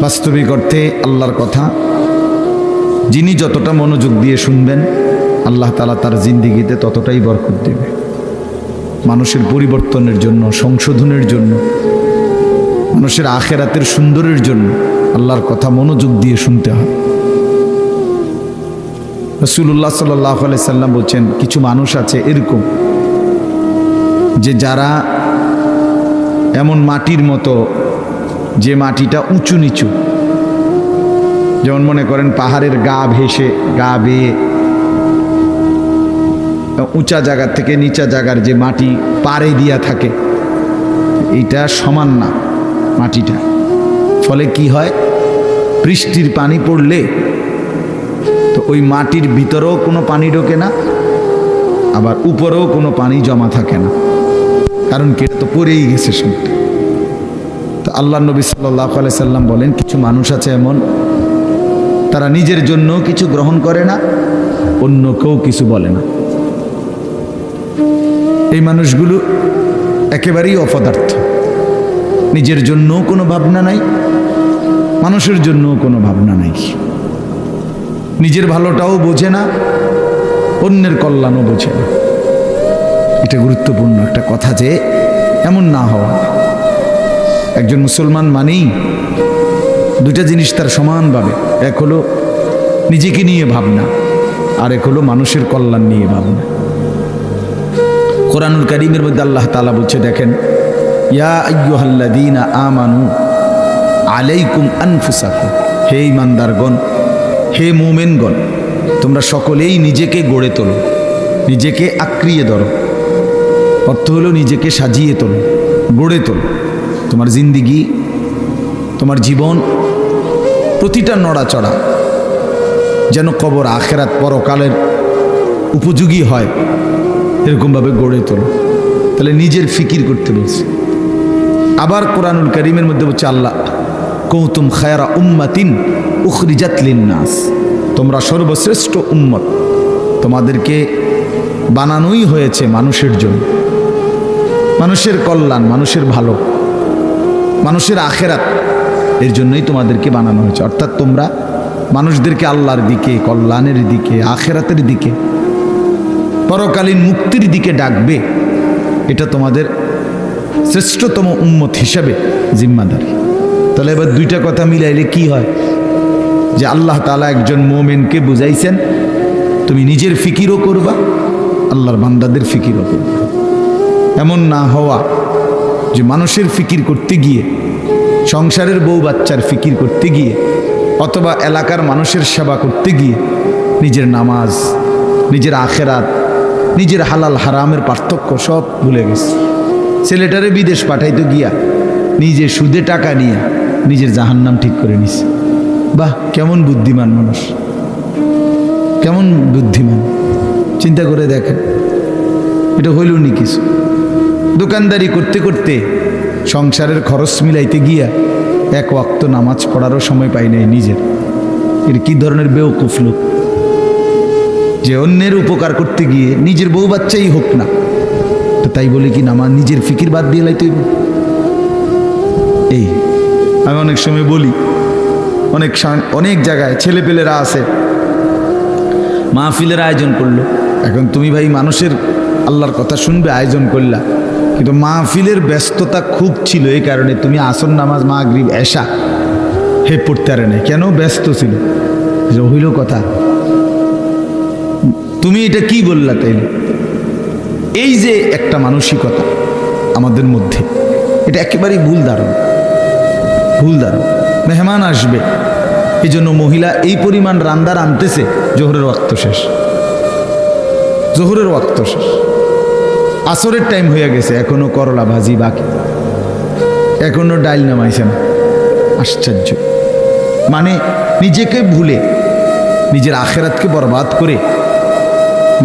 বাস্তবিক অর্থে আল্লাহর কথা যিনি যতটা মনোযোগ দিয়ে শুনবেন আল্লাহ তাআলা তার জিন্দেগিতে ততটাই বরকত দেবে। মানুষের পরিবর্তনের জন্য, সংশোধনের জন্য, মানুষের আখিরাতের সুন্দরের জন্য আল্লাহর কথা মনোযোগ দিয়ে শুনতে হয়। রাসূলুল্লাহ সাল্লাল্লাহু আলাইহি সাল্লাম বলছেন, কিছু মানুষ আছে এরকম যে যারা এমন মাটির মতো, যে মাটিটা উঁচু নিচু, যেমন মনে করেন পাহাড়ের গা ভেসে, গা বেয়ে উঁচা জায়গা থেকে নিচা জায়গার যে মাটি পাড়ে দিয়া থাকে, এইটা সমান না মাটিটা। ফলে কি হয়, বৃষ্টির পানি পড়লে তো ওই মাটির ভিতরেও কোনো পানি ঢোকে না, আবার উপরেও কোনো পানি জমা থাকে না, কারণ কি এটা তো পড়েই গেছে সবটা। তো আল্লাহ নবী সাল্লাল্লাহু আলাইহি সাল্লাম বলেন, কিছু মানুষ আছে এমন, তারা নিজের জন্য কিছু গ্রহণ করে না, অন্য কেউ কিছু বলে না। এই মানুষগুলো একেবারেই অপদার্থ, নিজের জন্যও কোনো ভাবনা নাই, মানুষের জন্যও কোনো ভাবনা নাই, নিজের ভালোটাও বোঝে না, অন্যের কল্যাণও বোঝে না। এটা গুরুত্বপূর্ণ একটা কথা যে এমন না হওয়া। একজন মুসলমান মানেই দুইটা জিনিস তার সমানভাবে, এক হলো নিজেকে নিয়ে ভাবনা, আর এক হলো মানুষের কল্যাণ নিয়ে ভাবনা। কোরআনুল কারীমের মধ্যে আল্লাহ তাআলা বলছে, দেখেন, ইয়া আইয়ুহাল্লাযীনা আমানু আলাইকুম আনফুসাকুম, হে ঈমানদারগণ, হে মুমিনগণ, তোমরা সকলেই নিজেকে গড়ে তোলো, নিজেকে আঁকড়িয়ে ধরো। অর্থ হলো নিজেকে সাজিয়ে তোলো, গড়ে তোলো। তোমার জিন্দিগি, তোমার জীবন, প্রতিটা নড়াচড়া যেন কবর, আখিরাত, পরকালের উপযোগী হয়, এরকমভাবে গড়ে তোলো। তাহলে নিজের ফিকির করতে বলছে। আবার কোরআনুল কারীমের মধ্যে বলছে আল্লাহ, কুনতুম খায়রা উম্মাতিন উখরিজাত লিন-নাস, তোমরা সর্বশ্রেষ্ঠ উম্মত, তোমাদেরকে বানানোই হয়েছে মানুষের জন্য, মানুষের কল্যাণ, মানুষের ভালো, মানুষের আখিরাত, এর জন্যই তোমাদেরকে বানানো হয়েছে। অর্থাৎ তোমরা মানুষদেরকে আল্লাহর দিকে, কল্যাণের দিকে, আখিরাতের দিকে, পরকালীন মুক্তির দিকে ডাকবে। এটা তোমাদের শ্রেষ্ঠতম উম্মত হিসাবে জিম্মাদারি। তাহলে এবার দুইটা কথা মিলাইলে কি হয়, যে আল্লাহ তাআলা একজন মুমিনকে বুঝাইছেন, তুমি নিজের ফিকিরও করবা, আল্লাহর বান্দাদের ফিকিরও করবা। এমন না হওয়া যে মানুষের ফিকির করতে গিয়ে, সংসারের বউ বাচ্চার ফিকির করতে গিয়ে, অথবা এলাকার মানুষের সেবা করতে গিয়ে নিজের নামাজ, নিজের আখিরাত, নিজের হালাল হারামের পার্থক্য সব ভুলে গেছে। ছেলেটারে বিদেশ পাঠাইতে গিয়া নিজে সুদে টাকা নিয়ে নিজের জাহান্নাম ঠিক করে নিছে। বাহ, কেমন বুদ্ধিমান মানুষ, কেমন বুদ্ধিমান! চিন্তা করে দেখেন, এটা হইল নি কিছু। দোকানদারি করতে করতে সংসারের খরচ মিলাইতে গিয়া এক ওয়াক্ত নামাজ পড়ারও সময় পাই নাই নিজের। এর কি ধরনের বেওকুফ লোক, যে অন্যের উপকার করতে গিয়ে নিজের বউ বাচ্চাই হোক না, তো তাই বলে কি নামাজ, নিজের ফিকির বাদ দিয়ে লাইতে হইব? এই আমি অনেক সময় বলি, অনেক জায়গায় ছেলেপেলেরা আছে, মাহফিলের আয়োজন করলো। এখন তুমি ভাই মানুষের আল্লাহর কথা শুনবে, আয়োজন করলা, কিন্তু মাহফিলের ব্যস্ততা খুব ছিল, এই কারণে তুমি আসর নামাজ, মাগরিব, এশা হে পড়তে পারে না। কেন? ব্যস্ত ছিল। হইল কথা, তুমি এটা কি বললা? তাইলে এই যে একটা মানসিকতা আমাদের মধ্যে, এটা একেবারেই ভুল ধারণা, ভুল ধারণা। মেহমান আসবে, এই জন্য মহিলা এই পরিমাণ রান্দার আনতেছে, জোহরের ওয়াক্ত শেষ, জোহরের ওয়াক্ত শেষ, আসরের টাইম হয়ে গেছে, এখনো করলা ভাজি বাকি, এখনো ডাইল নামাইছে না। আশ্চর্য! মানে নিজেকে ভুলে, নিজের আখিরাতকে বরবাদ করে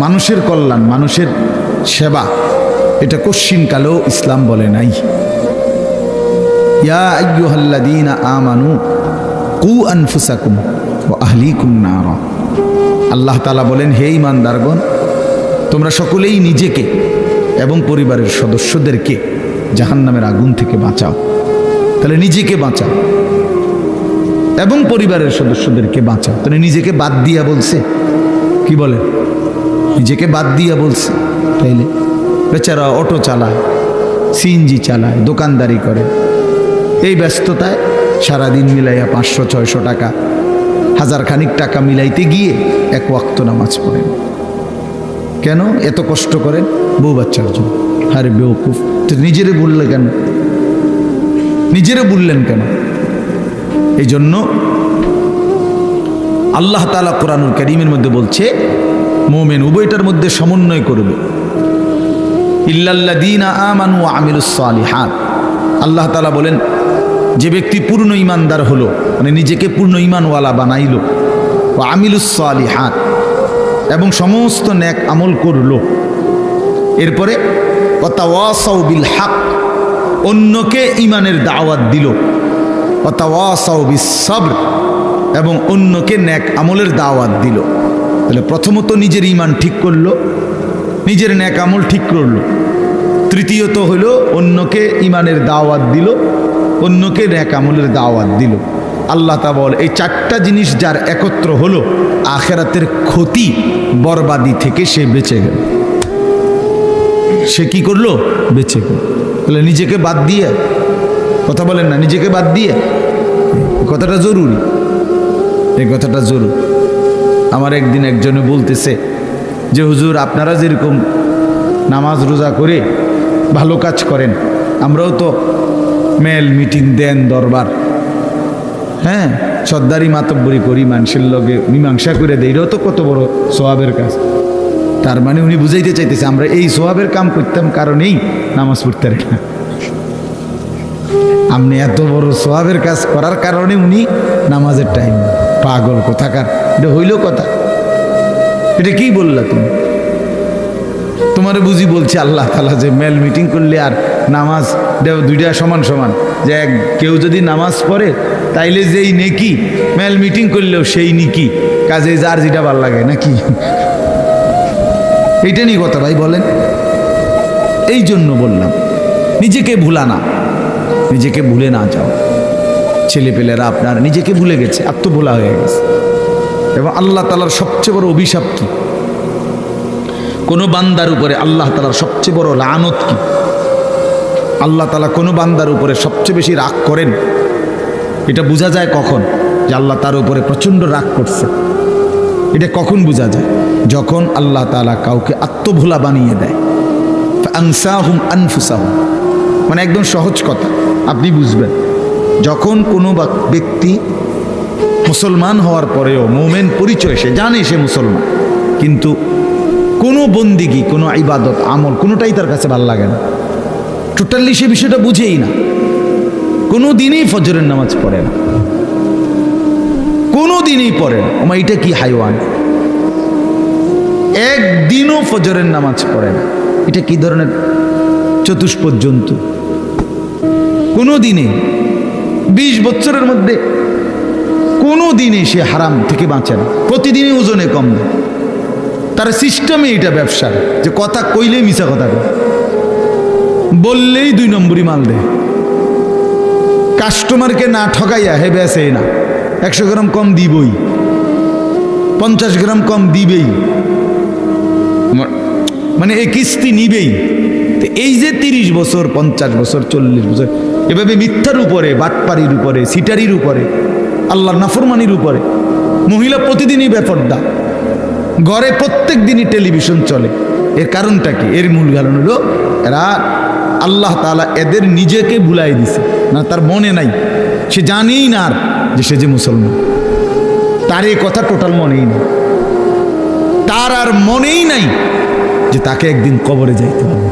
মানুষের কল্যাণ, মানুষের সেবা, এটা কশ্চিনকালেও ইসলাম বলে নাই। ইয়া আইয়ুহাল্লাযীনা আমানু কু আনফুসাকুম ওয়া আহলিকুম নারা, আল্লাহ তাআলা বলেন, হে ঈমানদারগণ, তোমরা সকলেই নিজেকে এবং পরিবারের সদস্যদেরকে জাহান্নামের আগুন থেকে বাঁচাও। তাহলে নিজেকে বাঁচাও, এবং পরিবারের সদস্যদেরকে বাঁচাও। তাহলে নিজেকে বাদ দিয়া বলছে, কি বলে, নিজেকে বাদ দিয়া বলছে। তাইলে বেচারা অটো চালায়, সিএনজি চালায়, দোকানদারি করে, এই ব্যস্ততায় সারাদিন মিলাইয়া 500-600 টাকা, 1000 খানিক টাকা মিলাইতে গিয়ে এক ওয়াক্ত নামাজ পড়েন। কেন এত কষ্ট করেন? বউ বাচ্চার জন্য। আরে বেওকুফ, তো নিজেরে বললে কেন? নিজেরে বললেন কেন? এই জন্য আল্লাহ তাআলা কোরআনুল কারীমের মধ্যে বলছে মুমিন উভয়টার মধ্যে সমন্বয় করবে। ইল্লাল্লাযীনা আমানু ওয়া আমিলুস সালিহাত। আল্লাহ তাআলা বলেন যে ব্যক্তি পূর্ণ ঈমানদার হলো, মানে নিজেকে পূর্ণ ঈমানওয়ালা বানাইলো, ওয়া আমিলুস সালিহাত, এবং সমস্ত নেক আমল করলো, এরপরে ওয়া তাওয়াসাউ বিল হক, অন্যকে ঈমানের দাওয়াত দিল, ওয়া তাওয়াসাউ বিস সবর, এবং অন্যকে নেক আমলের দাওয়াত দিল। তাহলে প্রথমত নিজের ঈমান ঠিক করলো, নিজের নেক আমল ঠিক করলো, তৃতীয়ত হলো অন্যকে ঈমানের দাওয়াত দিল, অন্যকে নেক আমলের দাওয়াত দিল। আল্লাহ তাআলা বলে এই 4টা জিনিস যার একত্র হলো, আখিরাতের ক্ষতি বরবাদি থেকে সে বেঁচে গেল। সে কি করলো? বেঁচে গেল। তাহলে নিজেকে বাদ দিয়ে, কথা বলেন না, নিজেকে বাদ দিয়ে, কথাটা জরুরি, এই কথাটা জরুরি। আমার একদিন একজনে বলতেছে যে হুজুর আপনারা যেরকম নামাজ রোজা করে ভালো কাজ করেন, আমরাও তো মেল মিটিং দেন, দরবার, হ্যাঁ, সর্দারি মাতব্বরি করি, মানুষের লগে মীমাংসা করে দেই, এটাও তো কত বড় সোয়াবের কাজ। তার মানে উনি বুঝাইতে চাইতেছে আমরা এই সোয়াবের কাম করতাম কারণেই নামাজ পড়তে পারি না। আপনি এত বড় সোয়াবের কাজ করার কারণে উনি নামাজের টাইম। পাগল কোথাকার, এটা হইল কথা? এটা কি বললা তুমি? তোমার বুঝি বলছে আল্লাহ তাআলা যে মেল মিটিং করলে আর নামাজ দেও দুইটা সমান সমান, যে কেউ যদি নামাজ পড়ে তাইলে যেই নেকি, মেল মিটিং করলেও সেই নেকি, কাজে যার যেটা ভাল লাগে নাকি? এইটা নিয়ে কথা ভাই বলেন। এই জন্য বললাম নিজেকে ভুলা না, নিজেকে ভুলে না যাও। ছেলেপেলেরা আপনার নিজেকে ভুলে গেছে, আত্মভোলা হয়ে গেছে। এবং আল্লাহ তাআলার সবচেয়ে বড় অভিশাপ কি? কোনো বান্দার উপরে আল্লাহ তাআলার সবচেয়ে বড় লানত কি? আল্লাহ তাআলা কোনো বান্দার উপরে সবচেয়ে বেশি রাগ করেন, এটা বোঝা যায় কখন? যে আল্লাহ তার উপরে প্রচণ্ড রাগ করছে। এটা কখন বোঝা যায়? যখন আল্লাহ তাআলা কাউকে আত্মভোলা বানিয়ে দেয়। আনসাহুম আনফুসাহুম, মানে একদম সহজ কথা আপনি বুঝবেন। যখন কোনো ব্যক্তি মুসলমান হওয়ার পরেও মুমিন পরিচয়, সে জানে সে মুসলমান, কিন্তু কোনো বন্দিগি, কোনো ইবাদত, আমল কোনোটাই তার কাছে ভালো লাগে না, টোটালি সে বিষয়টা বুঝেই না, কোনো দিনই ফজরের নামাজ পড়ে না, কোনো দিনই পড়ে না। ওমা এটা কি হাইওয়ান! একদিনও ফজরের নামাজ পড়ে না, এটা কি ধরনের চতুষ্পদ জন্তু? কোনো দিনে 20 বছরের মধ্যে কোনো দিনে সে হারাম থেকে বাঁচে না, প্রতিদিনই ওজনে কম দেয়। তার সিস্টেমে এটা ব্যবসা, যে কথা কইলেই মিছা কথা কয়, বললেই 2 নম্বরই মাল দেয়, কাস্টমারকে না ঠকাইয়া হে বেসে না, 100 গ্রাম কম দিবই, 50 গ্রাম কম দিবেই, মানে এই কিস্তি নিবেই। তো এই যে 30 বছর, 50 বছর, 40 বছর এভাবে মিথ্যার উপরে, বাটপারির উপরে, সিটারির উপরে, আল্লাহর নাফরমানির উপরে, মহিলা প্রতিদিনই বেপর্দা, ঘরে প্রত্যেক দিনই টেলিভিশন চলে। এর কারণটা কি? এর মূল কারণ হলো এরা আল্লাহ তাআলা এদের নিজেকে ভুলাই দিছে না, তার মনে নাই, সে জানেই না আর যে সে যে মুসলমান, তার এই কথা টোটাল মনেই নেই, তার আর মনেই নাই যে তাকে একদিন কবরে যাইতে হবে,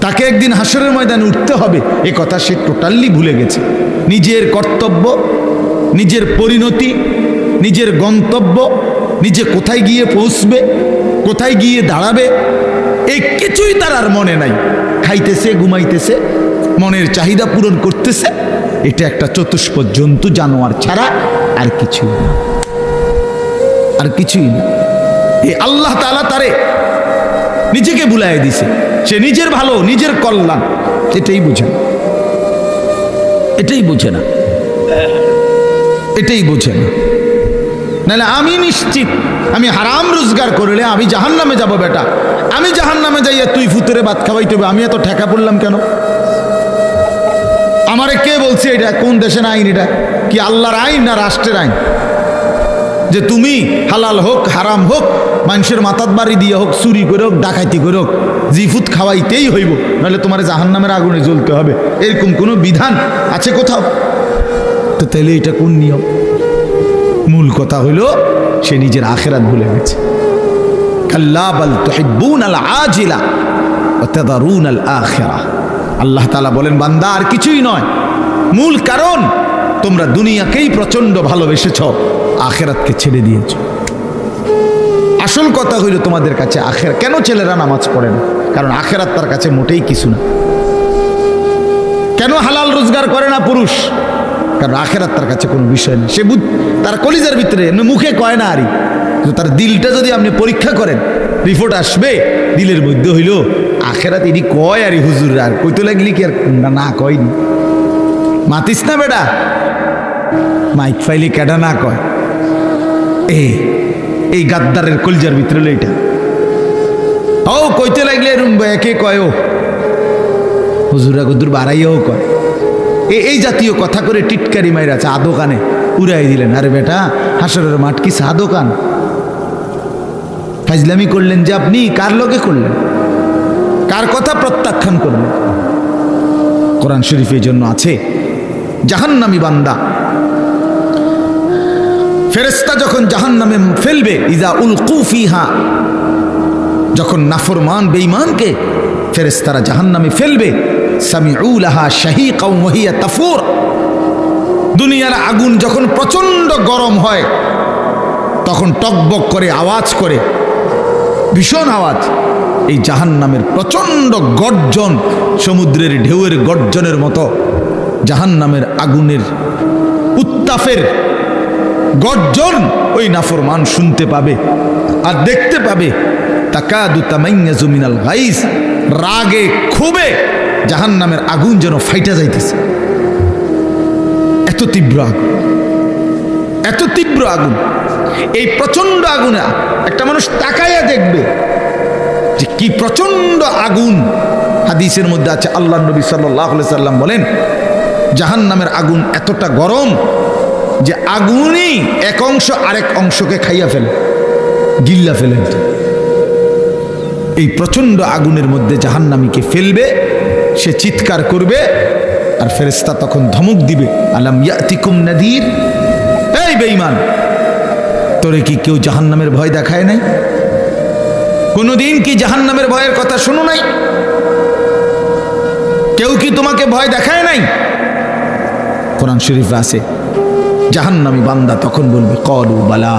তাকে একদিন হাসরের ময়দানে উঠতে হবে, এ কথা সে টোটালি ভুলে গেছে। নিজের কর্তব্য, নিজের পরিণতি, নিজের গন্তব্য, নিজে কোথায় গিয়ে পৌঁছবে, কোথায় গিয়ে দাঁড়াবে, এই কিছুই তার আর মনে নাই। খাইতেছে, ঘুমাইতেছে, মনের চাহিদা পূরণ করতেছে, এটা একটা চতুষ্পদ জন্তু, জানোয়ার ছাড়া আর কিছুই না, আর কিছুই না। এই আল্লাহ তাআলা তারে নিজেকে ভুলাই দিছে, সে নিজের ভালো, নিজের কল্যাণ এটাই বুঝে না, এটাই বুঝে না। এটাই বোঝে না। নাহলে আমি নিশ্চিত আমি হারাম রোজগার করলে আমি জাহান্নামে যাব বেটা, আমি জাহান্নামে যাইয়া তুই ফুতুরে ভাত খাওয়াইতে হবে, আমি এত ঠেকা পড়লাম কেন? আমারে কে বলছে এটা? কোন দেশের আইন এটা? কি আল্লাহর আইন না রাষ্ট্রের আইন? যে তুমি হালাল হোক হারাম হোক, মানুষের মাথার বাড়ি দিয়ে হোক, চুরি করে হোক, ডাকাইতি করে হোক, জিফুত খাওয়াইতেই হইব, নাহলে তোমার জাহান্নামের আগুনে জ্বলতে হবে, এরকম কোনো বিধান আছে কোথাও? তো তাইলে এটা কোন নিয়ম? মূল কথা হইল সে নিজের আখিরাত ভুলে গেছে। কাল্লা বাল তুহিব্বুনাল আজিলা ওয়া তাযারুনাল আখিরাহ। আল্লাহ তাআলা বলেন, বান্দা আর কিছুই নয়, মূল কারণ তোমরা দুনিয়াকেই প্রচন্ড ভালোবেসেছ, আখিরাতকে ছেড়ে দিয়েছ। আসল কথা হইল তোমাদের কাছে আখিরাত। কেন ছেলেরা নামাজ পড়ে না? কারণ আখিরাত তার কাছে মোটেই কিছু না। কেন হালাল রোজগার করে না পুরুষ? কারণ আখিরাত তার কাছে কোনো বিষয় নেই। সে তার কলিজার ভিতরে, মুখে কয় না আরই, তার দিলটা যদি আপনি পরীক্ষা করেন, রিপোর্ট আসবে দিলের মধ্যে হইল আখিরাত ইনি কয় আরই হুজুর, আর কইতে লাগলি কি আর না কয়নি। মাতিস না বেটা, মাইক ফাইলি কেডা না কয়। এই গাদ্দারের কলিজার ভিতরে হলো এটা। ও কইতে লাগলে একে কয়, ও হুজুরা গুদুর বাড়াইয়াও কয়, এই জাতীয় কথা করে টিটকারি মাইরা চা দোকানে উড়াই দিলেন। আরে বেটা, হাসরের মাঠ কি চা দোকান? ফাজলামি করলেন যে আপনি, কার লগে করলেন? কার কথা প্রত্যাখ্যান করলেন? কোরআন শরীফের জন্য আছে জাহান্নামী বান্দা ফেরেশতা যখন জাহান্নামে ফেলবে, ইজা উলকু ফিহা, যখন নাফরমান বেঈমানকে ফেরেশতারা জাহান্নামে ফেলবে, সামিউ লাহা শাহীকাও ওয়া হিয়া তাফুর। দুনিয়ার আগুন যখন প্রচন্ড গরম হয় তখন টকবক করে আওয়াজ করে, ভীষণ আওয়াজ। এই জাহান্নামের প্রচন্ড গর্জন, সমুদ্রের ঢেউয়ের গর্জনের মতো জাহান্নামের আগুনের উত্তাপের গর্জন ওই নাফরমান শুনতে পাবে আর দেখতে পাবে। তাকাদু তামাইয়াজু মিনাল গাইজ, রাগে ক্ষোভে জাহান্নামের আগুন যেন ফাইটা যাইতেছে। এত তীব্র আগুন, এত তীব্র আগুন। এই প্রচন্ড আগুনে একটা মানুষ তাকাইয়া দেখবে যে কি প্রচন্ড আগুন। হাদিসের মধ্যে আছে, আল্লাহ নবী সাল্লাল্লাহু আলাইহি সাল্লাম বলেন, জাহান্নামের আগুন এতটা গরম যে আগুনই এক অংশ আরেক অংশকে খাইয়া ফেলে, গিল্লা ফেলে। এই প্রচন্ড আগুনের মধ্যে জাহান্নামীকে ফেলবে, সে চিৎকার করবে, আর ফেরেশতা তখন ধমক দিবে, আলাম ইয়াতিকুম নাদির, এই বেঈমান, তোরে কি কেউ জাহান্নামের ভয় দেখায় নাই? কোনদিন কি জাহান্নামের ভয়ের কথা শুনো নাই? কেউ কি তোমাকে ভয় দেখায় নাই? কোরআন শরীফে আছে, জাহান্নামী বান্দা তখন বলবে, ক্বালু বালা,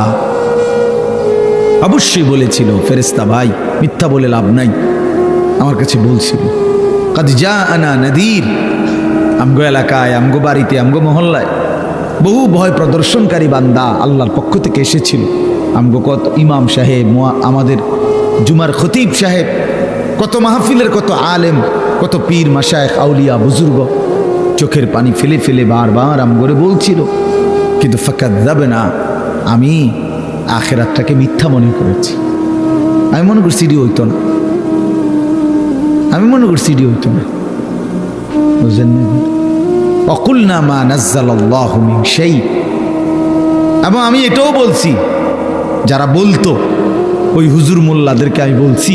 অবশ্যই বলেছিল ফেরেশতা ভাই, মিথ্যা বলে লাভ নাই, আমার কাছে বলছিল। কাদ জাআনা নাদির, আমগো এলাকায়, আমগো বাড়িতে, আমগো মহল্লায় বহু ভয় প্রদর্শনকারী বান্দা আল্লাহর পক্ষ থেকে এসেছিল। আমগো কত ইমাম সাহেব, আমাদের জুমার খতিব সাহেব, কত মাহফিলের কত আলেম, কত পীর মাশায়েখ আউলিয়া বুজুর্গ চোখের পানি ফেলে ফেলে বারবার আমগরে বলছিল, কিন্তু ফাকাযাবনা, আমি আখিরাতটাকে মিথ্যা মনে করেছি। আমি মনে করছি এটি হইতো না, আমি মনে করছি এটি হইতো না। বুঝলেন? ওয়াকুলনা মা নাযালাল্লাহু মিন শাই, এবং আমি এটাও বলছি, যারা বলতো ওই হুজুর মোল্লাদেরকে আমি বলছি,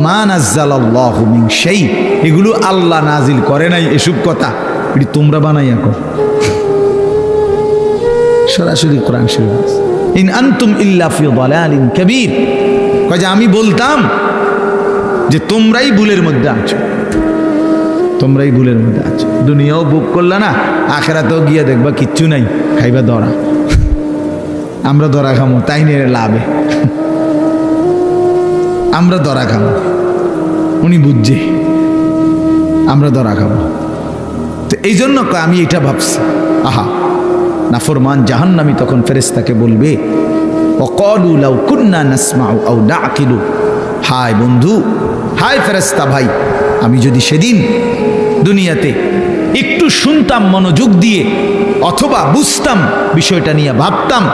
মা নাযালাল্লাহু মিন শাই, এগুলো আল্লাহ নাজিল করে নাই, এসব কথা এটি তোমরা বানাইয়া কর। সরাসরি কোরআন শরীফ, ইন আনতুম ইল্লা ফি দালালিন কাবীর, কয় যে আমি বলতাম যে তোমরাই ভুলের মধ্যে আছো, তোমরাই ভুলের মধ্যে আছো। দুনিয়াও বুক করলা না, আখিরাতেও গিয়া দেখবা কিচ্ছু নাই, খাইবা ধরা। আমরা ধরা খামো, তাই নিয়ে লাভে আমরা ধরা খাবো, উনি বুঝছে আমরা ধরা খাবো। তো এই জন্য আমি এটা ভাবছি, আহা নাফরমান জাহান্নামী তখন ফেরেশতাকে বলবে, ওয়াকালু লাউ কুন্না নাসমাউ আও নাআকিলু, হায় বন্ধু, হায় ফেরেশতা ভাই, আমি যদি সেদিন দুনিয়াতে একটু শুনতাম মনোযোগ দিয়ে, অথবা বুঝতাম বিষয়টা নিয়ে ভাবতাম,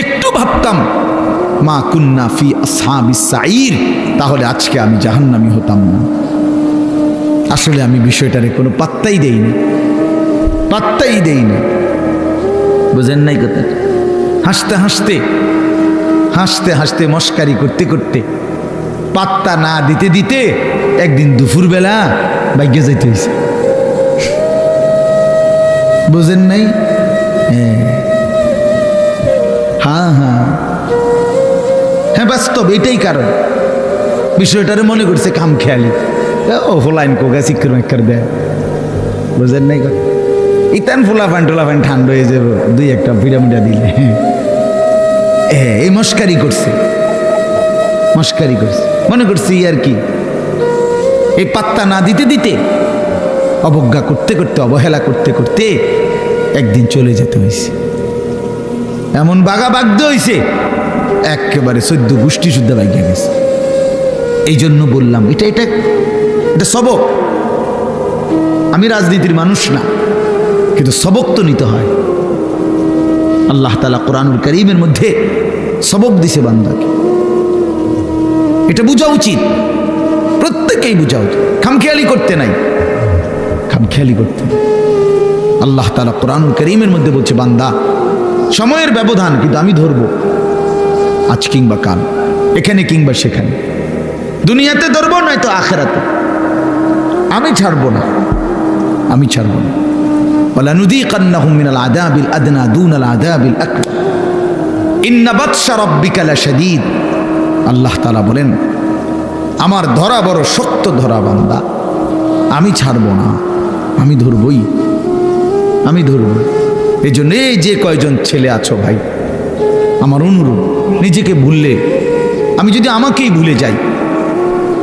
একটু ভাবতাম, মা কুন্না ফি আসহাবিস সাঈর, তাহলে আজকে আমি জাহান্নামী হতাম না। আসলে আমি বিষয়টারে কোনো পাত্তাই দেইনি, পাত্তাই দেইনি। বুঝেন নাই কথা? হাসতে হাসতে হাসতে হাসতে মস্কারি করতে করতে পাত্তা না দিতে দিতে একদিন দুপুরবেলা ভাগ্যে যাইতে হয়েছে। বুঝেন নাই? হ্যাঁ হ্যাঁ হ্যাঁ, বাস্তব এটাই কারণ। বিষয়টারে মনে করছে কাম খেয়ালি, ও ফোলাইন কোগা চিক্কর মেক্কর দেয়। বুঝেন নাই? ইতান ফোলা ফান ঠান্ডা হয়ে যাবো দুই একটা পিরামিডা দিলে। এই মস্কারি করছে, মস্কারি করছে, মনে করছি আর কি। এই পাত্তা না দিতে দিতে, অবজ্ঞা করতে করতে, অবহেলা করতে করতে একদিন চলে যেতে হয়েছে। এমন বাগা বাগদে হয়েছে, একেবারে 14 গোষ্ঠী শুদ্ধ বাগিয়ে গেছে। এই জন্য বললাম এটা এটা এটা সবক। আমি রাজনীতির মানুষ না, কিন্তু সবক তো নিতে হয়। আল্লাহ তাআলা কোরআনুল কারীমের মধ্যে সবক দিছে বান্দাকে, এটা বোঝা উচিত, প্রত্যেকেই বোঝা উচিত। খামখেয়ালি করতে নাই, খামখেয়ালি করতে। আল্লাহ তাআলা কোরআনুল কারীমের মধ্যে বলছে, বান্দা সময়ের ব্যবধান, কিন্তু আমি ধরবো আজ কিংবা কাল, এখানে কিংবা সেখানে, দুনিয়াতে ধরবো নয়তো আখিরাতে। আমি ছাড়বো না, আমি ছাড়বো না। ওয়ালানুযীকান্নাহুম মিনাল আযাবিল আদনা দুনাল আযাবিল আকবার ইন্না বাতশা রাব্বিকা লাশাদীদ। আল্লাহ তাআলা বলেন, আমার ধরা বড় শক্ত ধরা বান্দা, আমি ছাড়বো না, আমি ধরবই, আমি ধরব। এই জন্য এই যে কয়জন ছেলে আছো ভাই, আমার অনুরোধ, নিজেকে ভুললে, আমি যদি আমাকেই ভুলে যাই,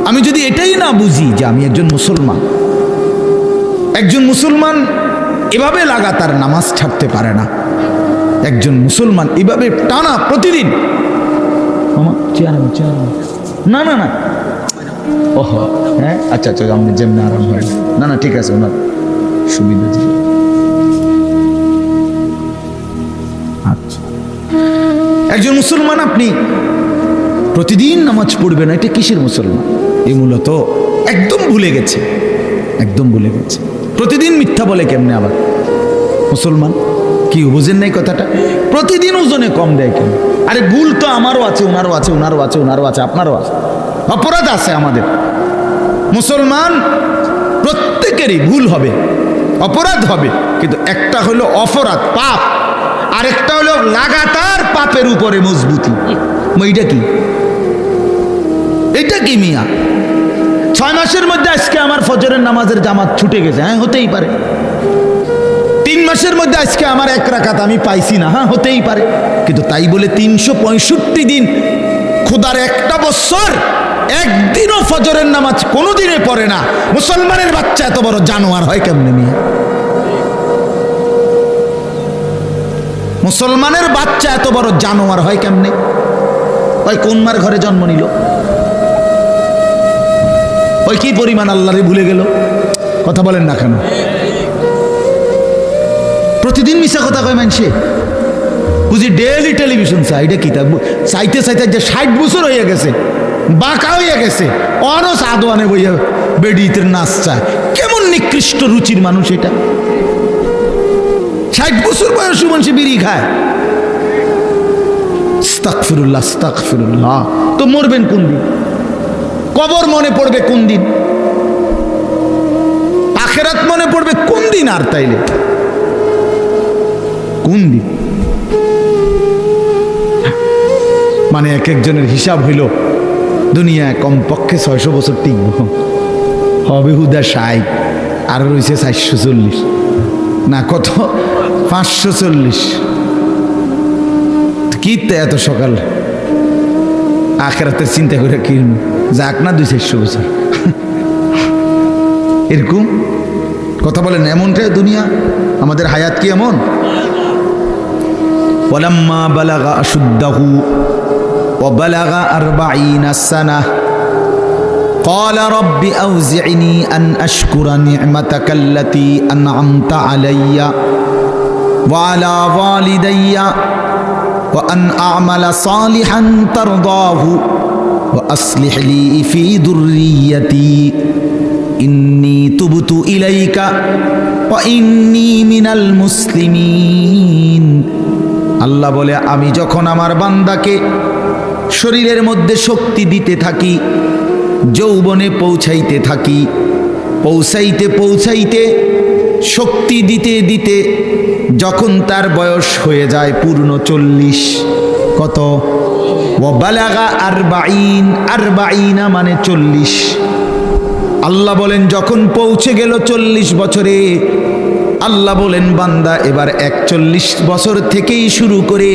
আমি যদি এটাই না বুঝি যে আমি একজন মুসলমান, একজন মুসলমান এভাবে লাগাতার নামাজ ছাড়তে পারে না, একজন মুসলমান এভাবে টানা প্রতিদিন, না না না, ওহো হ্যাঁ আচ্ছা আচ্ছা, আমি যেমনি আরাম হয়, না না ঠিক আছে, ওনার সুবিধা। আচ্ছা, একজন মুসলমান আপনি প্রতিদিন নামাজ পড়বেন, এটা কিসের মুসলমান? এই মূলত একদম ভুলে গেছে, একদম ভুলে গেছে। প্রতিদিন মিথ্যা বলে কেমনে আবার মুসলমান? কি বুঝেন নাই কথাটা? প্রতিদিন ওজনে কম দেয় কেন? আরে ভুল তো আমারও আছে, ওনারও আছে, ওনারও আছে, ওনারও আছে, আপনারও আছে, অপরাধ আছে আমাদের। মুসলমান প্রত্যেকেরই ভুল হবে, অপরাধ হবে, কিন্তু একটা হলো অপরাধ পাপ, আরেকটা হলো লাগাতার পাপের উপরে মজবুতি। এইটা কি? এটা কি মিয়া? 6 মাসের মধ্যে আজকে আমার ফজরের নামাজের জামাত ছুটে গেছে, হ্যাঁ হতেই পারে। 3 মাসের মধ্যে আজকে আমার 1 রাকাত আমি পাইছি না, হ্যাঁ হতেই পারে। কিন্তু তাই বলে 365 দিন, খোদার একটা বছর একদিনও ফজরের নামাজ কোনোদিনে পড়ে না মুসলমানের বাচ্চা এত বড় জানোয়ার হয় কেমনে মিয়া? মুসলমানের বাচ্চা এত বড় জানোয়ার হয় কেমনে? ওই কোন মার ঘরে জন্ম নিল? ওই কি পরিমাণ আল্লাহরে ভুলে গেল? কথা বলেন না কেন? প্রতিদিন মিশা কথা কয় মানুষে, বুঝি ডেইলি টেলিভিশন চাই। এটা কি চাইতে চাইতে যে 60 বছর হয়ে গেছে, বাঁকা হয়ে গেছে, অনস আদোয়ানে বইয়া বেডিতের নাচ চায়। কেমন নিকৃষ্ট রুচির মানুষ এটা! 60 বছর বয়স মানুষ বিড়ি খায়। আস্তাগফিরুল্লাহ, আস্তাগফিরুল্লাহ। তো মরবেন কোন দিন? কবর মনে পড়বে কোন দিন? আখিরাত মনে পড়বে কোন দিন? আর তাইলে কোন দিন? মানে এক একজনের হিসাব হইল দুনিয়ায় কমপক্ষে 600 বছর টিকব, হবে হুদা 60, আর রয়েছে 440 না কত 540। কি এত সকাল আখিরাতের চিন্তা করে কি যাক না 200-400 বছর এরকম কথা বলেন। এমনটাই দুনিয়া, আমাদের হায়াত কি এমন? ওয়ালাম্মা বালাগা আশুদ্দাহু ওয়া বালাগা 40 সানাহ قال رب أوزعني أن أشكر نعمتك التي أنعمت علي وعلى والدي وأن أعمل صالحا ترضاه وأصلح لي في ذريتي إني تبت إليك وإني من المسلمين। আল্লাহ বলে, আমি যখন আমার বান্দাকে শরীরের মধ্যে শক্তি দিতে থাকি, যৌবনে পৌঁছাইতে থাকি, পৌঁছাইতে পৌঁছাইতে শক্তি দিতে দিতে যখন তার বয়স হয়ে যায় পূর্ণ 40, কত? ওয়াবালাগা আরবাঈনা মানে 40। আল্লাহ বলেন যখন পৌঁছে গেল 40 বছরে, আল্লাহ বলেন বান্দা এবার 41 বছর থেকেই শুরু করে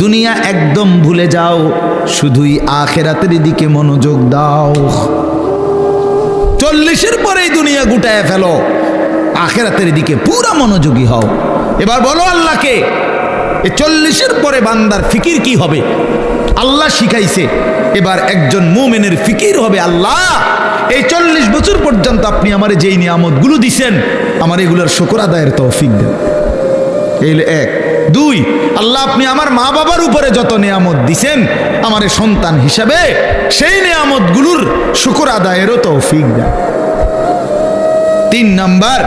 দুনিয়া একদম ভুলে যাও, শুধুই আখিরাতের দিকে মনোযোগ দাও। 40-এর পরেই দুনিয়া গুটায় ফেলো, আখিরাতের দিকে পুরা মনোযোগী হও। এবার বলো আল্লাহকে, এই 40-এর পরে বান্দার ফিকির কি হবে? আল্লাহ শিখাইছে এবার একজন মুমিনের ফিকির হবে, আল্লাহ এই 40 বছর পর্যন্ত আপনি আমারে যেই নিয়ামতগুলো দিছেন, আমার এগুলোর শুকর আদায়ের তৌফিক দেন। এই 1। 2, আল্লাহ আপনি আমার মা বাবার উপরে যত নিয়ামত দিছেন, আমার সন্তান হিসাবে সেই নিয়ামতগুলোর শুকর আদায়েরও তৌফিক দেন। 3 নাম্বার,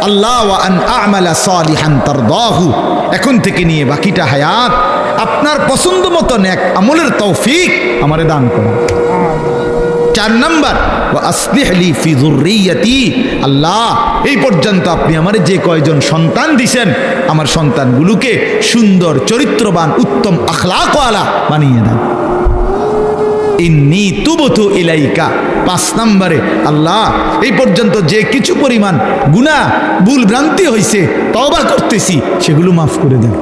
আল্লাহ ওয়া আন আ'মালা সালিহান তারদাহু, এখন থেকে নিয়ে বাকিটা হায়াত আপনার পছন্দ মতো নেক আমলের তৌফিক আমারে দান করুন। 4 নাম্বার, ওয়া আসলিহ লি ফি যুররিয়াতি, আল্লাহ এই পর্যন্ত আপনি আমারে যে কয়জন সন্তান দিছেন, আমার সন্তানগুলোকে সুন্দর চরিত্রবান উত্তম আখলাকওয়ালা বানিয়ে দেন। ইন্নী তুবতু ইলাইকা। 5 নম্বরে, আল্লাহ এই পর্যন্ত যে কিছু পরিমাণ গুনাহ ভুল ভ্রান্তি হয়েছে, তওবা করতেছি, সেগুলো মাফ করে দেন।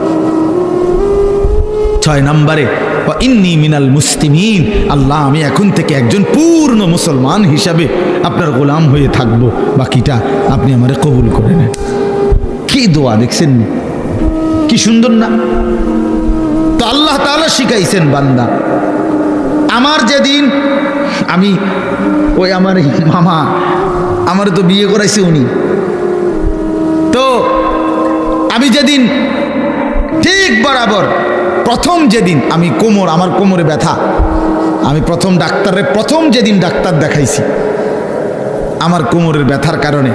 6 নম্বরে, ওয়া ইন্নী মিনাল মুসলিমিন, আল্লাহ আমি এখন থেকে একজন পূর্ণ মুসলমান হিসাবে আপনার গোলাম হয়ে থাকব, বাকিটা আপনি আমারে কবুল করে নেন। কি দোয়া দেখছেন, কি সুন্দর না? তো আল্লাহ তাআলা শিখাইছেন বান্দা, আমার যেদিন আমি ওই আমার মামা আমার তো বিয়ে করাইছে উনি, তো আমি যেদিন ঠিক বরাবর প্রথম যেদিন আমি আমার কোমরে ব্যথা, আমি প্রথম যেদিন ডাক্তার দেখাইছি আমার কোমরের ব্যথার কারণে,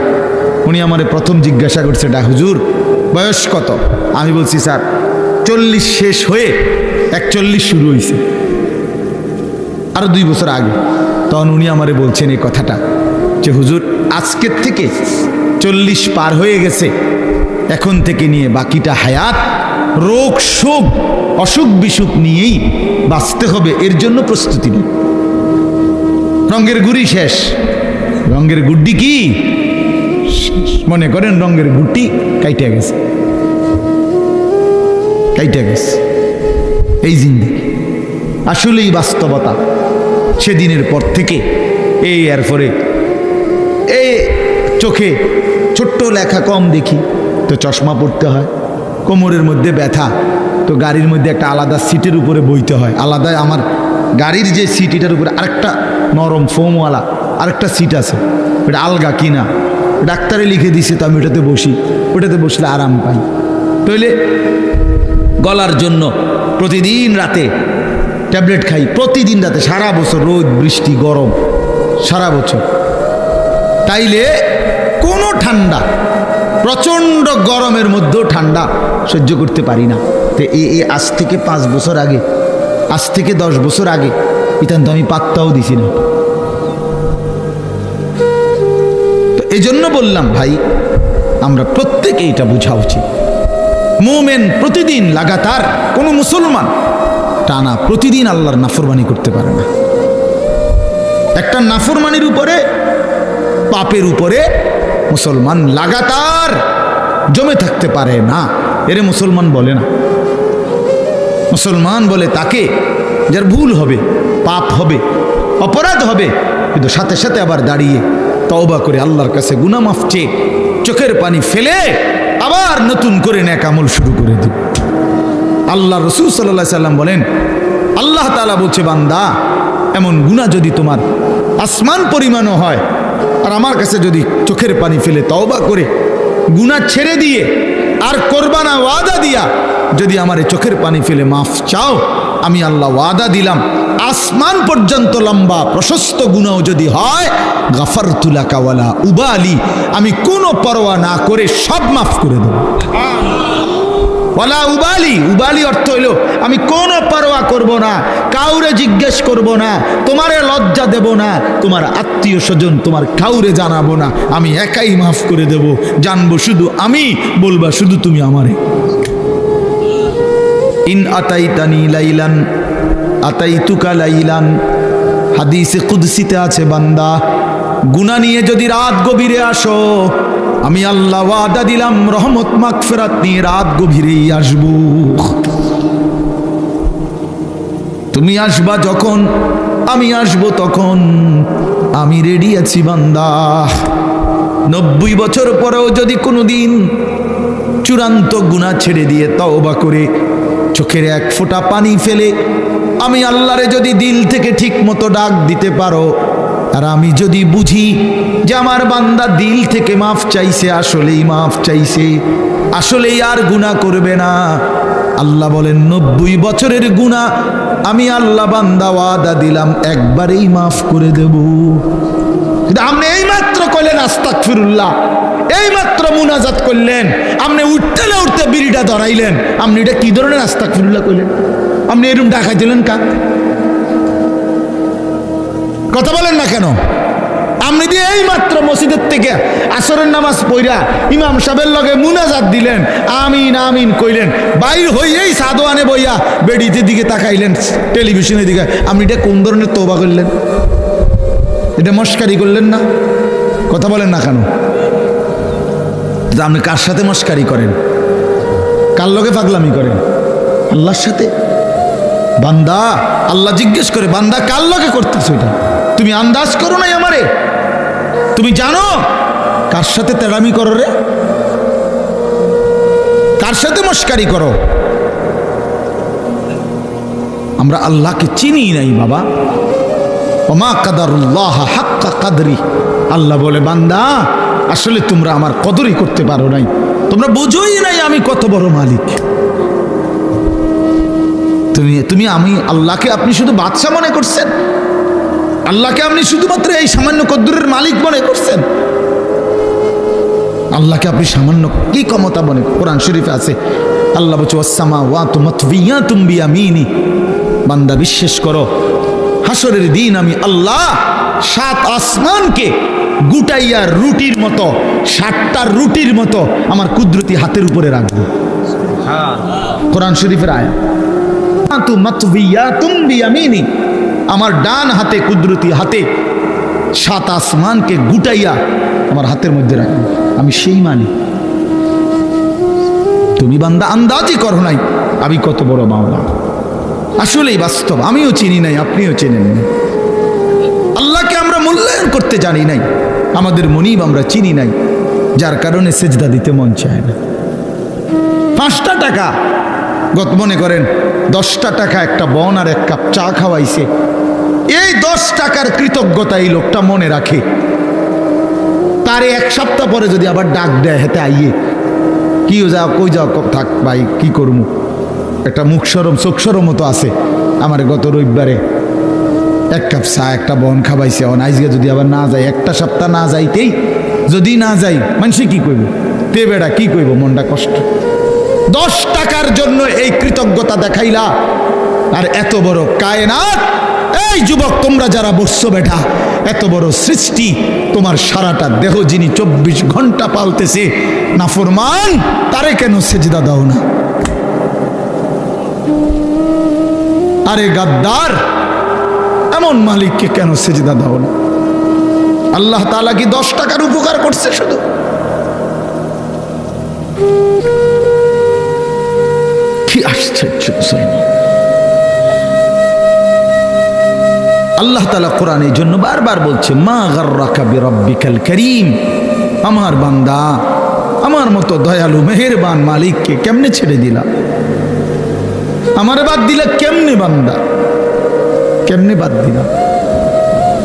উনি আমারে প্রথম জিজ্ঞাসা করছে, হুজুর বয়স কত? আমি বলছি স্যার 40 শেষ হয়ে 41 শুরু হয়েছে, আরো 2 বছর আগে। তখন উনি আমারে বলছেন এই কথাটা যে হুজুর আজকের থেকে 40 পার হয়ে গেছে, এখন থেকে নিয়ে বাকিটা হায়াত রোগ শোক অসুখ বিসুখ নিয়েই বাঁচতে হবে, এর জন্য প্রস্তুতি নিন। রঙের গুড়ি শেষ, রঙের গুড্ডি কি মনে করেন, রঙের গুড্ডি কাইটে গেছে, এই জিন্দেগি আসলেই বাস্তবতা। সেদিনের পর থেকে এরপরে এই চোখে ছোট্ট লেখা কম দেখি, তো চশমা পড়তে হয়। কোমরের মধ্যে ব্যথা, তো গাড়ির মধ্যে একটা আলাদা সিটের উপরে বইতে হয়, আলাদা আমার গাড়ির যে সিট এটার উপরে আরেকটা নরম ফোমওয়ালা আরেকটা সিট আছে, এটা আলগা কিনা, ডাক্তারে লিখে দিছে, তো আমি ওটাতে বসি, ওটাতে বসলে আরাম পাই। তাইলে গলার জন্য প্রতিদিন রাতে ট্যাবলেট খাই, প্রতিদিন রাতে, সারা বছর রোদ বৃষ্টি গরম সারা বছর। তাইলে কোনো ঠান্ডা, প্রচণ্ড গরমের মধ্যেও ঠান্ডা সহ্য করতে পারি না। তো আজ থেকে 5 বছর আগে, আজ থেকে 10 বছর আগে ইতান তো আমি পাত্তাও দিছি না। তো এই জন্য বললাম ভাই, আমরা প্রত্যেকে এটা বোঝা উচিত, মুমিন প্রতিদিন লাগাতার, কোনো মুসলমান টানা প্রতিদিন আল্লাহর নাফরমানি করতে পারে না। একটা নাফরমানির উপরে, পাপের উপরে মুসলমান লাগাতার জমে থাকতে পারে না, এরে মুসলমান বলে না। মুসলমান বলে তাকে যার ভুল হবে, পাপ হবে, অপরাধ হবে, কিন্তু সাথে সাথে আবার দাঁড়িয়ে তওবা করে আল্লাহর কাছে গুনাহ মাফ চেয়ে চোখের পানি ফেলে আবার নতুন করে নেক আমল শুরু করে দিই। আল্লাহ রাসূল সাল্লাল্লাহু আলাইহি সাল্লাম বলেন, আল্লাহ তাআলা বলছে, বান্দা এমন গুনাহ যদি তোমার আসমান পরিমাণও হয়, আর আমার কাছে যদি চোখের পানি ফেলে তওবা করে গুনাহ ছেড়ে দিয়ে আর করবা না ওয়াদা দিয়া যদি আমারে চোখের পানি ফেলে মাফ চাও, আমি আল্লাহ ওয়াদা দিলাম আসমান পর্যন্ত লম্বা প্রশস্ত গুনাহ যদি হয়, গাফারতু লাকা ওয়ালা উবালি, আমি কোনো পরোয়া না করে সব মাফ করে দেব। ওয়ালা উবালি, উবালি অর্থ হইল আমি কোনো পরোয়া করব না, কাউরে জিজ্ঞেস করব না, তোমারে লজ্জা দেব না, তোমার আত্মীয় স্বজন তোমার কাউরে জানাবো না, আমি একাই মাফ করে দেব, জানবো শুধু আমি, বলবা শুধু তুমি আমারে। ইন আতাইতানি লাইলান আতাইতুকা লাইলান, হাদিসে কুদসিতে আছে, বান্দা গুনাহ নিয়ে যদি রাত গভীরে আসো, আমি আল্লাহ ওয়াদা দিলাম রহমত মাগফিরাত নিয়ে রাত গভীরেই আসব। তুমি আসবা যখন, আমি আসব তখন, আমি রেডি আছি বান্দা। 90 বছর পরেও যদি কোনোদিন চূড়ান্ত গুনাহ ছেড়ে দিয়ে তওবা করে চোখের এক ফোঁটা পানি ফেলে আমি আল্লাহরে যদি দিল থেকে ঠিক মতো ডাক দিতে পারো, আর আমি যদি বুঝি যে আমার বান্দা দিল থেকে মাফ চাইছে, আসলেই মাফ চাইছে, আসলেই আর গুনাহ করবে না, আল্লাহ বলেন 90 বছরের গুনাহ আমি আল্লাহ বান্দা ওয়াদা দিলাম একবারেই মাফ করে দেব। আপনি এই মাত্র কইলেন আস্তাগফিরুল্লাহ, এই মাত্র মুনাজাত করলেন, আপনি উঠতে না উঠতে বিড়িটা ধরাইলেন, আপনি এটা কি ধরনের আস্তাগফিরুল্লাহ কইলেন? আপনি এরকম ডাকাই দিলেন কা? কথা বলেন না কেন? আপনি দিয়ে এই মাত্র মসজিদের থেকে আসরের নামাজ পড়া ইমাম সাহেবের লগে মুনাজাত দিলেন, আমিন আমিন কইলেন, বাইর হইয়েই সাদোয়ানে বইয়া বেডিতে দিকে তাকাইলেন, টেলিভিশনের দিকে, আপনি এটা কোন ধরনের তওবা করলেন? এটা মস্কারি করলেন না? কথা বলেন না কেন? আপনি কার সাথে মস্কারি করেন? কার লগে পাগলামি করেন? আল্লাহর সাথে। বান্দা আল্লাহ জিজ্ঞেস করে, বান্দা কার লগে করতেছো এটা? তুমি আন্দাজ করো নাই আমারে? তুমি জানো কার সাথে তেড়ামি করো রে? কার সাথে মস্কারি করো? আমরা আল্লাহকে চিনি নাই বাবা। ওমা কাদারুল্লাহ হাক্কা কাদরি, আল্লাহ বলে বান্দা আসলে তোমরা আমার কদরই করতে পারো নাই, তোমরা বোঝোই নাই আমি কত বড় মালিক। তুমি আমি আল্লাহকে আপনি শুধু বাদশা মনে করছেন, আল্লাহকে আপনি শুধুমাত্র এই সামান্য কদ্দুরের মালিক মনে করছেন, আল্লাহকে আপনি সামান্য কি ক্ষমতা মনে? কোরআন শরীফে আছে আল্লাহ বলছে ওয়াসসামাওয়াতু মাতবিয়াতুম বিয়ামিনি, বান্দা বিশ্বাস করো হাসরের দিন আমি আল্লাহ 7 আসমানকে গুটাইয়া রুটির মতো, 7টা রুটির মতো আমার কুদরতি হাতের উপরে রাখবো। কোরআন শরীফের আয়াত, মাতবিয়াতুম বিয়ামিনি, আমার ডান হাতে কুদরতি হাতে 7 আসমানকে গুটাইয়া আমার হাতের মধ্যে রাখবো, আমি সেই মানি। তুমি বান্দা আন্দাজই করো নাই আমি কত বড় মাওলা। আসলেই বাস্তব, আমিও চিনি নাই, আপনিও চেনেন না। আল্লাহকে আমরা মূল্যায়ন করতে জানি নাই, আমাদের মনিব আমরা চিনি নাই, যার কারণে সেজদা দিতে মন চায় না। 5টা টাকা, গত মনে করেন 10টা টাকা একটা বন আর 1 কাপ চা খাওয়াইছে, এই 10 টাকার কৃতজ্ঞতা এই লোকটা মনে রাখে, তারে 1 সপ্তাহ পরে যদি আবার ডাক দেয় হেতে আইয়ে, কি যাও কই যাও, থাক ভাই কি করবো, একটা মুখ সরম চোখ সরম মতো আছে, আমার গত রবিবারে 1 কাপ চা একটা বন খাওয়াইছে, আজকে যদি আবার না যায়, 1টা সপ্তাহ না যাইতেই যদি না যাই, মানুষে কি কইব, তে বেড়া কি কইব, মনটা কষ্ট। 10 টাকার জন্য এই কৃতজ্ঞতা দেখাইলা, আর এত বড় কায়নাত, এই যুবক তোমরা যারা বসছো বেটা, এত বড় সৃষ্টি, তোমার সারাটা দেহ যিনি 24 ঘন্টা পালতেছে, নাফরমান তারে কেন সেজদা দাও না? আরে গাদ্দার, এমন মালিককে কেন সেজদা দাও না? আল্লাহ তাআলা কি 10 টাকার উপকার করছে শুধু? কি আশ্চর্য! আল্লাহ তাআলা কোরআনের জন্য বারবার বলছে, মা গাররাকা বিরাব্বিকাল কারীম, আমার বান্দা আমার মতো দয়ালু মেহেরবান মালিককে কেমনে ছেড়ে দিলা? আমারে বাদ দিলা কেমনে বান্দা? কেমনে বাদ দিলা?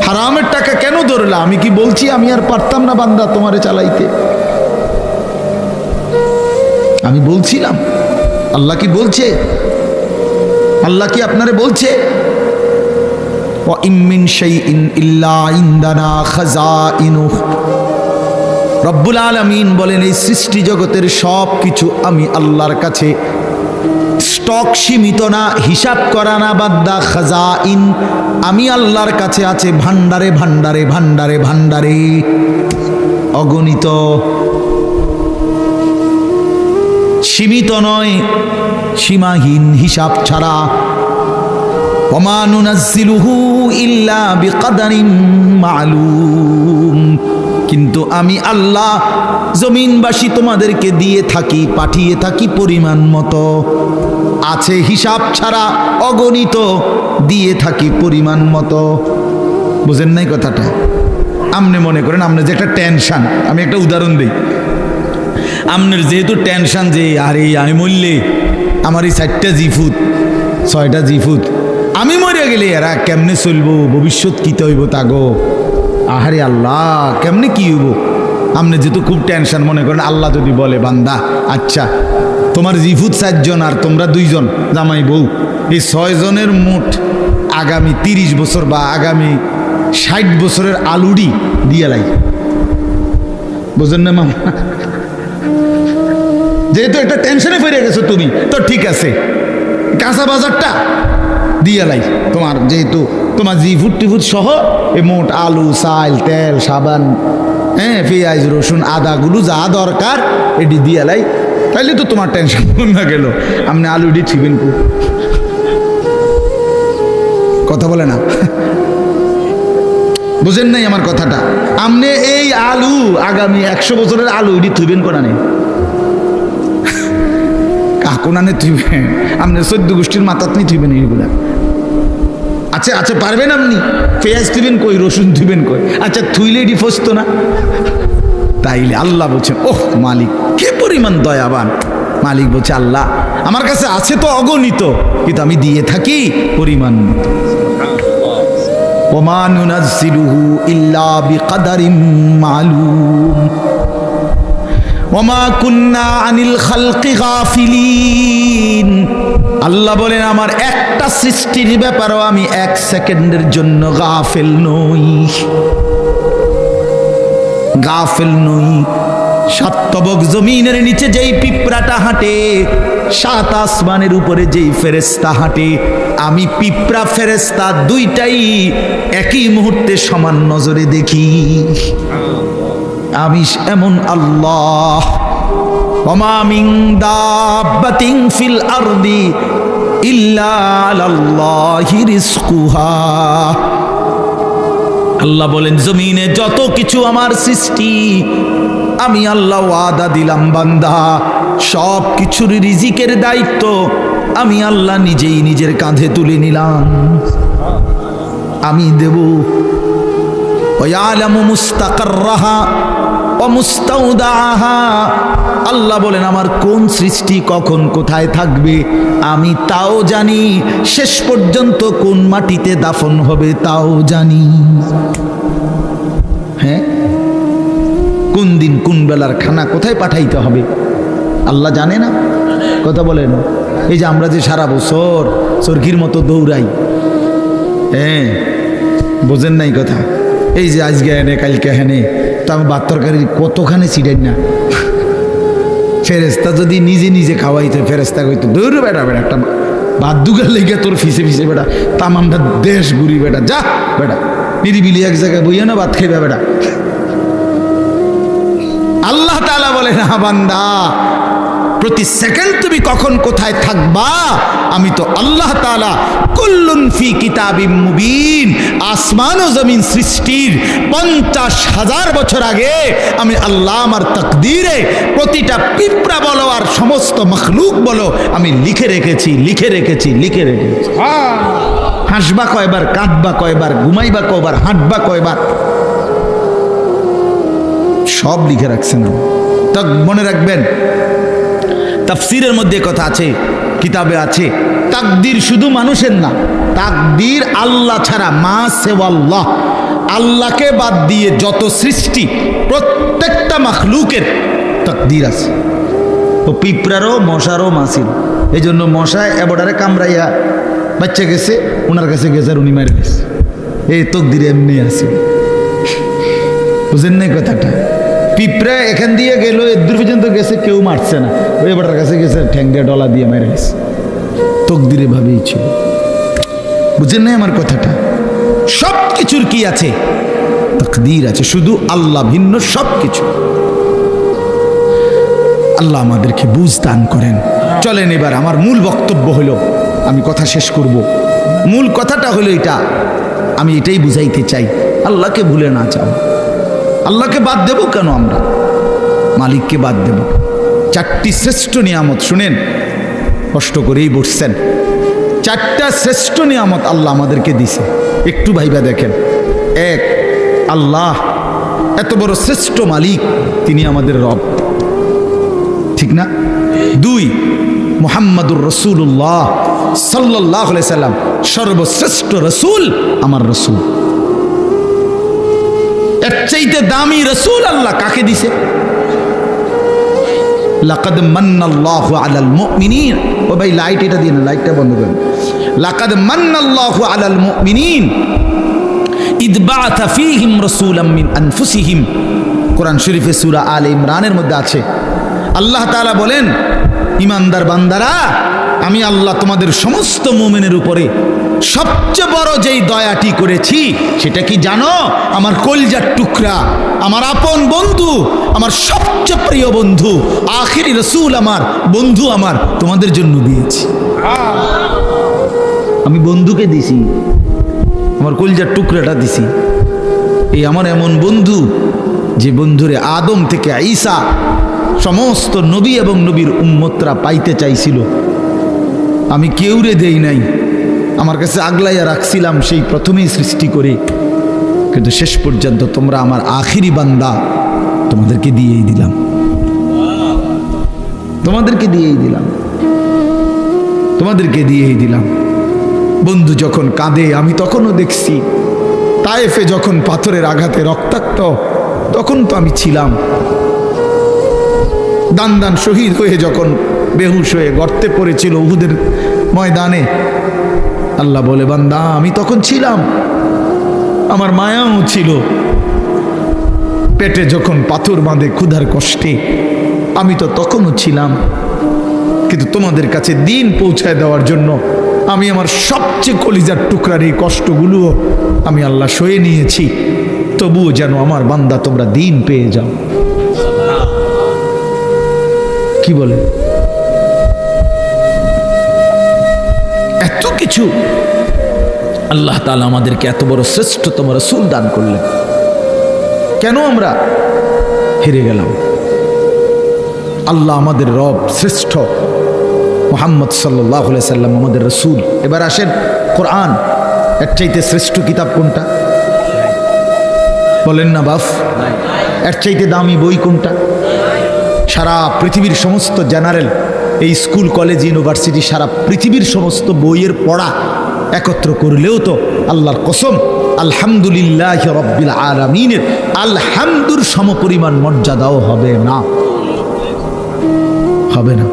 হারামের টাকা কেন ধরলা? আমি কি বলছি আমি আর পারতাম না বান্দা তোমারে চালাইতে? আমি বলছিলাম, আল্লাহ কি বলছে? আল্লাহ কি আপনারে বলছে? ওয়া ইম মিন শাইইন ইল্লা ইনদানা খাযাইনুহু। রব্বুল আলামিন বলেন, এই সৃষ্টি জগতের সব কিছু আমি আল্লাহর কাছে, স্টক সীমিত না, হিসাব করা না, বাদ্দা খাজাইন, আমি আল্লাহর কাছে আছে ভান্ডারে ভান্ডারে ভান্ডারে ভান্ডারে, অগণিত, সীমিত নয়, সীমাহীন, হিসাব ছাড়া। ওমা নুনাজ্জিলুহু ইল্লা বিকদারিন মালুম। কিন্তু আমি আল্লাহ জমিনবাসী তোমাদেরকে দিয়ে থাকি, পাঠিয়ে থাকি পরিমাণ মতো, আছে হিসাব ছাড়া, অগণিত, দিয়ে থাকি পরিমাণ মতো। বুঝেন নাই কথাটা? আপনি মনে করেন আপনার যে একটা টেনশন, আমি একটা উদাহরণ দিই, আপনার যেহেতু টেনশন যে আরে আমি মরলে আমার এই 4টা জিফুত 6টা জিফুত, আমি মরে গেলে এরা কেমনে চলবো, ভবিষ্যৎ কিতে হইব তাগো, আহারে আল্লাহ কেমনে কি হইব। আপনি যেহেতু খুব টেনশন, মনে করেন আল্লাহ যদি বলে বান্দা আচ্ছা তোমার জিফুত 4 জন আর তোমরা 2 জন জামাই বউ, এই 6 জনের মোট আগামী 30 বছর বা আগামী 60 বছরের আলুডি দিয়ে লাই। বুঝেন না মামা? যেহেতু একটা টেনশনে পড়ে গেছো তুমি, তো ঠিক আছে কাঁচা বাজারটা দিয়ে লাই তোমার, যেহেতু তোমার জিফুট টিফুট সহ এই মোট আলু, চাল, তেল, সাবান, হ্যাঁ, পেঁয়াজ, রসুন, আদাগুলো যা দরকার এটি দিয়ে লাই, তাইলে তো তোমার টেনশন না গেল। আপনি আলুটি ঠিবেন কু, কথা বলে না? বুঝেন নাই আমার কথাটা? আপনি এই আলু আগামী 100 বছরের আলু এটি থুইবেন কোনা নেই, কাকুনানে থুইবেন, আপনি 14 গোষ্ঠীর মাথাত নিয়ে থুইবেন এইগুলা। আচ্ছা আচ্ছা পারবেন আপনি? পেঁয়াজ থুইবেন কই, রসুন থুইবেন কই? আচ্ছা থুইলে এটি ফসতো না? তাইলে আল্লাহ বলছেন, ওহ মালিক কে পরিমাণ দয়াবান। মালিক বলছে আল্লাহ আমার কাছে আছে তো অগণিত, কিন্তু আমি দিয়ে থাকি পরিমাণ মতো। ওমা নুনাজ্জিলুহু ইল্লা বিকদারিন মালুম ওমা কুন্না আনিল খালকি গাফিলিন। আল্লাহ বলেন আমার একটা সৃষ্টির ব্যাপারেও আমি 1 সেকেন্ডের জন্য গাফেল নই, গাফেল নই। 7 তবক জমিনের নিচে যেই পিঁপড়াটা হাঁটে, 7 আসমানের উপরে যেই ফেরেশতা হাঁটে, আমি পিঁপড়া ফেরেশতা দুইটাই একই মুহূর্তে সমান নজরে দেখি। আমি এমন আল্লাহ। ওমা মিন দাব্বাতিন ফিল আরদি ইল্লা আলাল্লাহি রিজকুহা। আল্লাহ বলেন জমিনে যত কিছু আমার সৃষ্টি, আমি আল্লাহ ওয়াদা দিলাম বান্দা সব কিছুর রিজিকের দায়িত্ব আমি আল্লাহ নিজেই নিজের কাঁধে তুলে নিলাম, আমি দেব। ওয়ালামু মুস্তাকাররাহা ওয়া মুস্তাউদাহা। আল্লাহ বলেন আমার কোন সৃষ্টি কখন কোথায় থাকবে আমি তাও জানি, শেষ পর্যন্ত কোন মাটিতে দাফন হবে তাও জানি। হ্যাঁ, কোন দিন কোন বেলার খানা কোথায় পাঠাইতে হবে আল্লাহ জানে না? কথা বলেন। এই যে আমরা যে সারা বছর চরকির মতো দৌড়াই, হ্যাঁ বোঝেন নাই কথা? এই যে আজকে হেনে কালকে হেনে, তো আমি ভাত তরকারি কতখানি ছিটাই না। ফেরেস্তা যদি নিজে নিজে খাওয়াইতে, ফেরেস্তা কইতো দৌড় বেটা বেটা একটা ভাত দুগার লেগে তোর ফিসে ফিসে বেটা তামামটা দেশ ঘুরি বেটা, যা বেটা নিরিবিলি এক জায়গায় বইয়া না ভাত খাইবা বেটা। আল্লাহ তাআলা বলে না বান্দা প্রতি সেকেন্ড তুমি কখন কোথায় থাকবা আমি তো আল্লাহ তাআলা কুল্লুন ফি কিতাবিম মুবিন। আসমান ও জমিন সৃষ্টির 50,000 বছর আগে আমি আল্লাহ আমার তাকদীরে প্রতিটা পিঁপড়া বলো আর সমস্ত মখলুক বলো আমি লিখে রেখেছি, লিখে রেখেছি, লিখে রেখেছি। হাসবা কয়বার, কাঁদবা কয়বার, ঘুমাইবা কয়বার, হাঁটবা কয়বার, সব লিখে রাখছেন। তা মনে রাখবেন তাফসীরের মধ্যে কথা আছে, কিতাবে আছে, তাকদীর শুধু মানুষের না, তাকদীর আল্লাহ ছাড়া, মা সেওয়াল্লাহ, আল্লাহকে বাদ দিয়ে যত সৃষ্টি প্রত্যেকটা মাখলুকের তাকদীর আছে। ও পিঁপড়ারও মশারও মাসিল, এই জন্য মশায় এবডারে কামড়াইয়া বাচ্চা গেছে, ওনার কাছে গেছে আর উনি মারে গেছে। এই তকদিরে এমনি আছে, বুঝেন না কথাটা? পিঁপড়া এখান দিয়ে গেল, দূর পর্যন্ত গেছে, কেউ মারছে না, ওই এবডার কাছে গেছে, ঠ্যাং দিয়ে ডলা দিয়ে মেরে গেছে। তকদিরে ভাবেই ছিল, বুঝেন না আমার কথাটা? সব কিছুর কি আছে? তাকদীর আছে, শুধু আল্লাহ ভিন্ন সব কিছু। আল্লাহ আমাদেরকে বুঝ দান করেন। চলেন এবার আমার মূল বক্তব্য হলো, আমি কথা শেষ করব। মূল কথাটা হলো এটা, আমি এটাই বুঝাইতে চাই, আল্লাহকে ভুলে না যাও। আল্লাহকে বাদ দেব কেন আমরা? মালিককে বাদ দেব। চারটি শ্রেষ্ঠ নিয়ামত, শুনেন, কষ্ট করেই বসছেন, চারটা শ্রেষ্ঠ নিয়ামত আল্লাহ আমাদেরকে দিছে, একটু ভাইবা দেখেন। এক, আল্লাহ এত বড় শ্রেষ্ঠ মালিক, তিনি আমাদের রব, ঠিক না? দুই, মুহাম্মাদুর রাসূলুল্লাহ সাল্লাল্লাহু আলাইহি সাল্লাম সর্বশ্রেষ্ঠ রাসূল, আমার রাসূল। এর চাইতে দামি রাসূল আল্লাহ কাকে দিছে? লাকাদ মান্নাল্লাহু আলাল মুমিনিন। ও ভাই লাইট এটা দিন, লাইটটা বন্ধ করেন। লাকাদ মান্নাল্লাহু আলাল মুমিনিন ইদ বাআথা ফীহিম রাসূলাম মিন আনফুসিহিম। কোরআন শরীফে সূরা আলে ইমরানের মধ্যে আছে, আল্লাহ তাআলা বলেন, ইমানদার বান্দারা, আমি আল্লাহ তোমাদের সমস্ত মুমিনের উপরে সবচেয়ে বড় যেই দয়াটি করেছি সেটা কি জানো? আমার কলিজার টুকরা, আমার আপন বন্ধু, আমার সবচেয়ে প্রিয় বন্ধু, আখিরি রাসূল, আমার বন্ধু, আমার তোমাদের জন্য দিয়েছি। আমি বন্ধুকে দিছি, আমার কলিজার টুকরাটা দিছি। এই আমার এমন বন্ধু, যে বন্ধুরে আদম থেকে ঈসা সমস্ত নবী এবং নবীর উম্মতরা পাইতে চাইছিল, আমি কেউরে দেই নাই, আমার কাছে আগলাইয়া রাখছিলাম সেই প্রথমেই সৃষ্টি করে, কিন্তু শেষ পর্যন্ত তোমরা আমার আখিরি বান্দা, তোমাদেরকে দিয়েই দিলাম, তোমাদেরকে দিয়েই দিলাম, তোমাদেরকে দিয়েই দিলাম। বন্ধু যখন কাঁদে আমি তখনও দেখছি, তায়েফে যখন পাথরের আঘাতে রক্তাক্ত, তখন তো আমি ছিলাম। দান দান শহীদ হয়ে যখন বেহুশ হয়ে গর্তে পড়েছিল উহুদের ময়দানে, আল্লাহ বলে, বান্দা আমি তখন ছিলাম, আমার মায়াও ছিল। পেটে যখন পাথর বাঁধে ক্ষুধার কষ্টে, আমি তো তখনও ছিলাম, কিন্তু তোমাদের কাছে দিন পৌঁছায় দেওয়ার জন্য আমি আমার সবচেয়ে কলিজার টুকরার এই কষ্টগুলোও আমি আল্লাহ সয়ে নিয়েছি, তবুও যেন আমার বান্দা তোমরা দিন পেয়ে যাও। কি বলে? এত কিছু আল্লাহ তাআলা আমাদেরকে এত বড় শ্রেষ্ঠতম রাসূল দান করলেন, কেন আমরা হেরে গেলাম? আল্লাহ আমাদের রব, শ্রেষ্ঠ মুহাম্মদ সাল্লাল্লাহু আলাইহি সাল্লাম আমাদের রাসূল। এবার আসেন, কোরআন এর চাইতে শ্রেষ্ঠ কিতাব কোনটা? বলেন না বাপ। এর চাইতে দামি বই কোনটা? সারা পৃথিবীর সমস্ত জেনারেল, এই স্কুল কলেজ ইউনিভার্সিটি, সারা পৃথিবীর সমস্ত বইয়ের পড়া একত্র করলেও তো আল্লাহর কসম আলহামদুলিল্লাহ রব্বিল আলামিনের আলহামদুর সমপরিমাণ মর্যাদাও হবে না, হবে না।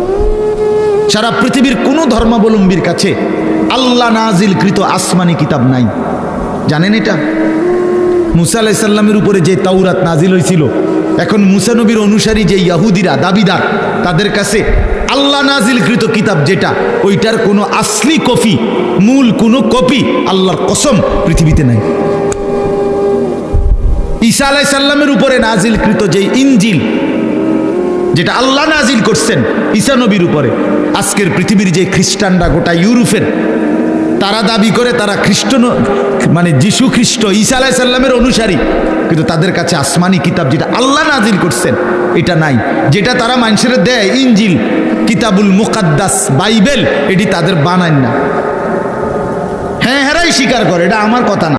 সারা পৃথিবীর কোনো ধর্মাবলম্বীর কাছে আল্লাহ নাজিলকৃত আসমানি কিতাব নাই, জানেন এটা? মুসা আলাইহিস সালামের উপরে যে তাওরাত নাজিল হয়েছিল, এখন মুসা নবীর অনুসারী যে ইয়াহুদিরা দাবিদার, তাদের কাছে আল্লাহ নাজিলকৃত কিতাব যেটা, ওইটার কোনো আসলি কপি, মূল কোনো কপি আল্লাহর কসম পৃথিবীতে নাই। ঈসা আলাইহিস সালামের উপরে নাজিলকৃত যে ইনজিল, যেটা আল্লাহ নাজিল করছেন ঈসা নবীর উপরে, আজকের পৃথিবীর যে খ্রিস্টানরা, গোটা ইউরোপের, তারা দাবি করে তারা খ্রিস্ট, মানে যিশু খ্রিস্ট ঈসা আলাইহিস সালামের অনুসারী, কিন্তু তাদের কাছে আসমানি কিতাব যেটা আল্লাহ নাজিল করছেন এটা নাই। যেটা তারা মানুষের দেয় ইনজিল, কিতাবুল মুকাদ্দাস, বাইবেল, এটি তাদের বানায় না। হ্যাঁ, হেরাই স্বীকার করে, এটা আমার কথা না।